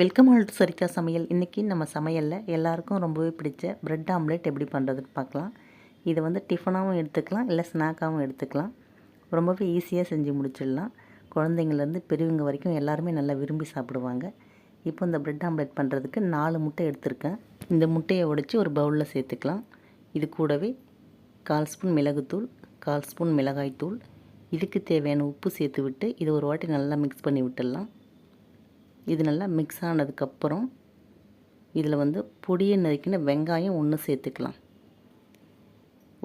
Welcome all to சரிகா சமையல். இன்றைக்கி நம்ம சமையலில் எல்லாருக்கும் ரொம்பவே பிடிச்ச ப்ரெட் ஆம்லேட் எப்படி பண்ணுறதுன்னு பார்க்கலாம். இதை வந்து டிஃபனாகவும் எடுத்துக்கலாம், இல்லை ஸ்நாக்காகவும் எடுத்துக்கலாம். ரொம்பவே ஈஸியாக செஞ்சு முடிச்சிடலாம். குழந்தைங்கள்லேருந்து பெரியவங்க வரைக்கும் எல்லாருமே நல்லா விரும்பி சாப்பிடுவாங்க. இப்போ இந்த ப்ரெட் ஆம்லேட் பண்ணுறதுக்கு 4 முட்டை எடுத்திருக்கேன். இந்த முட்டையை உடைச்சி ஒரு பவுலில் சேர்த்துக்கலாம். இது கூடவே 1/4 ஸ்பூன் மிளகுத்தூள், 1/4 ஸ்பூன் மிளகாய்த்தூள், இதுக்கு தேவையான உப்பு சேர்த்து விட்டு இது ஒரு வாட்டி நல்லா மிக்ஸ் பண்ணி விட்டுடலாம். இது நல்லா மிக்ஸ் ஆனதுக்கப்புறம் இதில் வந்து பொடியை நறுக்கின வெங்காயம் 1 சேர்த்துக்கலாம்.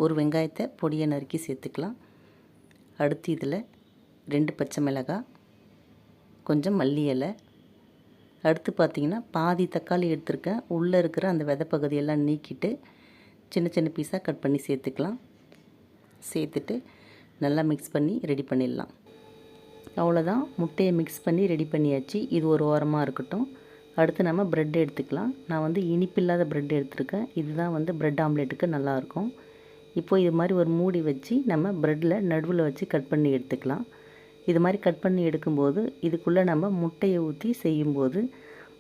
ஒரு வெங்காயத்தை பொடியை நறுக்கி சேர்த்துக்கலாம். அடுத்து இதில் 2 பச்சை மிளகாய், கொஞ்சம் மல்லி இலை, அடுத்து பார்த்திங்கன்னா பாதி தக்காளி எடுத்துருக்கேன். உள்ளே இருக்கிற அந்த விதை பகுதியெல்லாம் நீக்கிட்டு சின்ன சின்ன பீஸாக கட் பண்ணி சேர்த்துக்கலாம். சேர்த்துட்டு நல்லா மிக்ஸ் பண்ணி ரெடி பண்ணிடலாம். அவ்வளோதான், முட்டையை மிக்ஸ் பண்ணி ரெடி பண்ணியாச்சு. இது ஒரு ஓரமாக இருக்கட்டும். அடுத்து நம்ம ப்ரெட் எடுத்துக்கலாம். நான் வந்து இனிப்பில்லாத ப்ரெட் எடுத்துருக்கேன். இதுதான் வந்து ப்ரெட் ஆம்லேட்டுக்கு நல்லாயிருக்கும். இப்போது இது மாதிரி ஒரு மூடி வச்சு நம்ம ப்ரெட்டில் நடுவில் வச்சு கட் பண்ணி எடுத்துக்கலாம். இது மாதிரி கட் பண்ணி எடுக்கும்போது இதுக்குள்ளே நம்ம முட்டையை ஊற்றி செய்யும்போது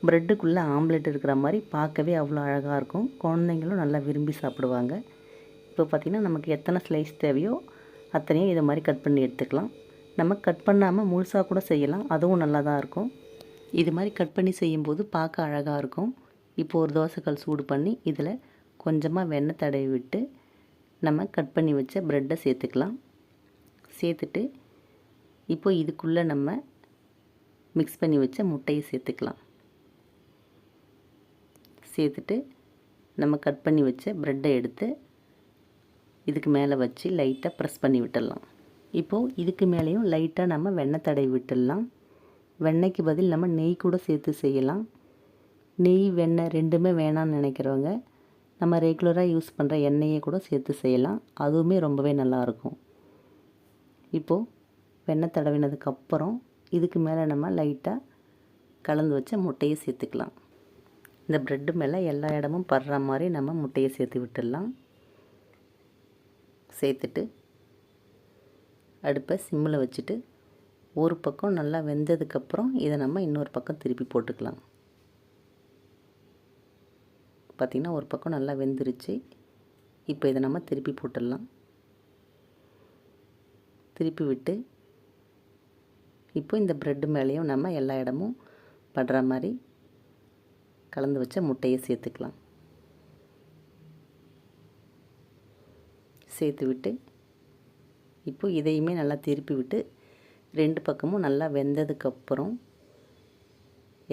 ப்ரெட்டுக்குள்ளே ஆம்லேட் இருக்கிற மாதிரி பார்க்கவே அவ்வளோ அழகாக இருக்கும். குழந்தைங்களும் நல்லா விரும்பி சாப்பிடுவாங்க. இப்போ பார்த்திங்கன்னா நமக்கு எத்தனை ஸ்லைஸ் தேவையோ அத்தனையும் இதை மாதிரி கட் பண்ணி எடுத்துக்கலாம். நம்ம கட் பண்ணாமல் முழுசாக கூட செய்யலாம், அதுவும் நல்லா தான் இருக்கும். இது மாதிரி கட் பண்ணி செய்யும்போது பார்க்க அழகாக இருக்கும். இப்போது ஒரு தோசைக்கல் சூடு பண்ணி இதில் கொஞ்சமாக வெண்ணெய் தடவி விட்டு நம்ம கட் பண்ணி வச்ச ப்ரெட்டை சேர்த்துக்கலாம். சேர்த்துட்டு இப்போ இதுக்குள்ளே நம்ம மிக்ஸ் பண்ணி வச்ச முட்டையை சேர்த்துக்கலாம். சேர்த்துட்டு நம்ம கட் பண்ணி வச்ச ப்ரெட்டை எடுத்து இதுக்கு மேலே வச்சு லைட்டாக ப்ரெஸ் பண்ணி விட்டுடலாம். இப்போது இதுக்கு மேலேயும் லைட்டாக நம்ம வெண்ணெய் தடவி விட்டுடலாம். வெண்ணெய்க்கு பதில் நம்ம நெய் கூட சேர்த்து செய்யலாம். நெய் வெண்ணெய் ரெண்டுமே வேணான்னு நினைக்கிறவங்க நம்ம ரெகுலராக யூஸ் பண்ணுற எண்ணெயை கூட சேர்த்து செய்யலாம், அதுவுமே ரொம்பவே நல்லாயிருக்கும். இப்போது வெண்ணெய் தடவினதுக்கப்புறம் இதுக்கு மேலே நம்ம லைட்டாக கலந்து வச்ச முட்டையை சேர்த்துக்கலாம். இந்த ப்ரெட்டு மேலே எல்லா இடமும் படுற மாதிரி நம்ம முட்டையை சேர்த்து விட்டுடலாம். சேர்த்துட்டு அடுப்பை சிம்மில் வச்சுட்டு ஒரு பக்கம் நல்லா வெந்ததுக்கப்புறம் இதை நம்ம இன்னொரு பக்கம் திருப்பி போட்டுக்கலாம். பார்த்திங்கன்னா ஒரு பக்கம் நல்லா வெந்துருச்சு. இப்போ இதை நம்ம திருப்பி போட்டுடலாம். திருப்பி விட்டு இப்போ இந்த ப்ரெட்டு மேலேயும் நம்ம எல்லா இடமும் படுற மாதிரி கலந்து வச்ச முட்டையை சேர்த்துக்கலாம். சேர்த்து விட்டு இப்போ இதையுமே நல்லா திருப்பி விட்டு 2 பக்கமும் நல்லா வெந்ததுக்கப்புறம்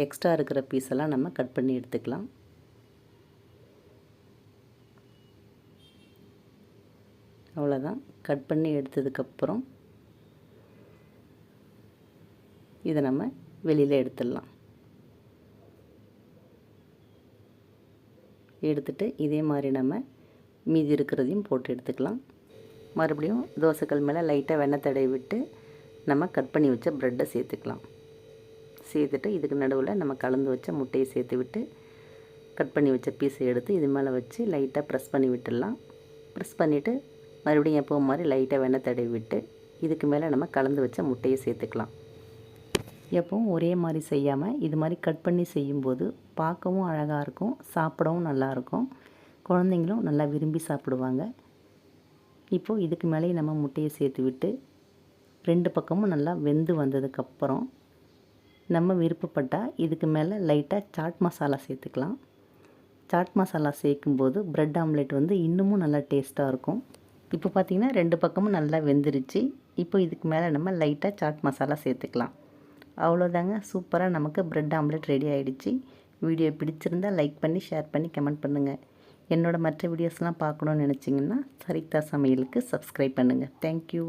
எக்ஸ்ட்ரா இருக்கிற பீஸெல்லாம் நம்ம கட் பண்ணி எடுத்துக்கலாம். அவ்வளோதான், கட் பண்ணி எடுத்ததுக்கப்புறம் இதை நம்ம வெளியில் எடுத்துடலாம். எடுத்துட்டு இதே மாதிரி நம்ம மீதி இருக்கிறதையும் போட்டு எடுத்துக்கலாம். மறுபடியும் தோசைக்கல் மேலே லைட்டாக வெண்ணெய் தடவி விட்டு நம்ம கட் பண்ணி வச்ச ப்ரெட்டை சேர்த்துக்கலாம். சேர்த்துட்டு இதுக்கு நடுவில் நம்ம கலந்து வச்ச முட்டையை சேர்த்து விட்டு கட் பண்ணி வச்ச பீஸை எடுத்து இது மேலே வச்சு லைட்டாக ப்ரெஸ் பண்ணி விட்டுடலாம். ப்ரெஸ் பண்ணிவிட்டு மறுபடியும் எப்போவும் மாதிரி லைட்டாக வெண்ணெய் தடவி விட்டு இதுக்கு மேலே நம்ம கலந்து வச்ச முட்டையை சேர்த்துக்கலாம். எப்பவும் ஒரே மாதிரி செய்யாமல் இது மாதிரி கட் பண்ணி செய்யும்போது பார்க்கவும் அழகாக இருக்கும், சாப்பிடவும் நல்லாயிருக்கும். குழந்தைங்களும் நல்லா விரும்பி சாப்பிடுவாங்க. இப்போது இதுக்கு மேலே நம்ம முட்டையை சேர்த்து விட்டு 2 பக்கமும் நல்லா வெந்து வந்ததுக்கப்புறம் நம்ம விருப்பப்பட்டால் இதுக்கு மேலே லைட்டாக சாட் மசாலா சேர்த்துக்கலாம். சாட் மசாலா சேர்க்கும்போது ப்ரெட் ஆம்லேட் வந்து இன்னமும் நல்லா டேஸ்ட்டாக இருக்கும். இப்போ பார்த்திங்கன்னா 2 பக்கமும் நல்லா வெந்துருச்சு. இப்போ இதுக்கு மேலே நம்ம லைட்டாக சாட் மசாலா சேர்த்துக்கலாம். அவ்வளோதாங்க, சூப்பராக நமக்கு ப்ரெட் ஆம்லேட் ரெடி ஆகிடுச்சு. வீடியோ பிடிச்சிருந்தால் லைக் பண்ணி ஷேர் பண்ணி கமெண்ட் பண்ணுங்கள். என்னோடய மற்ற வீடியோஸ்லாம் பார்க்கணுன்னு நினச்சிங்கன்னா சரிதா சமையலுக்கு சப்ஸ்கிரைப் பண்ணுங்கள். தேங்க்யூ.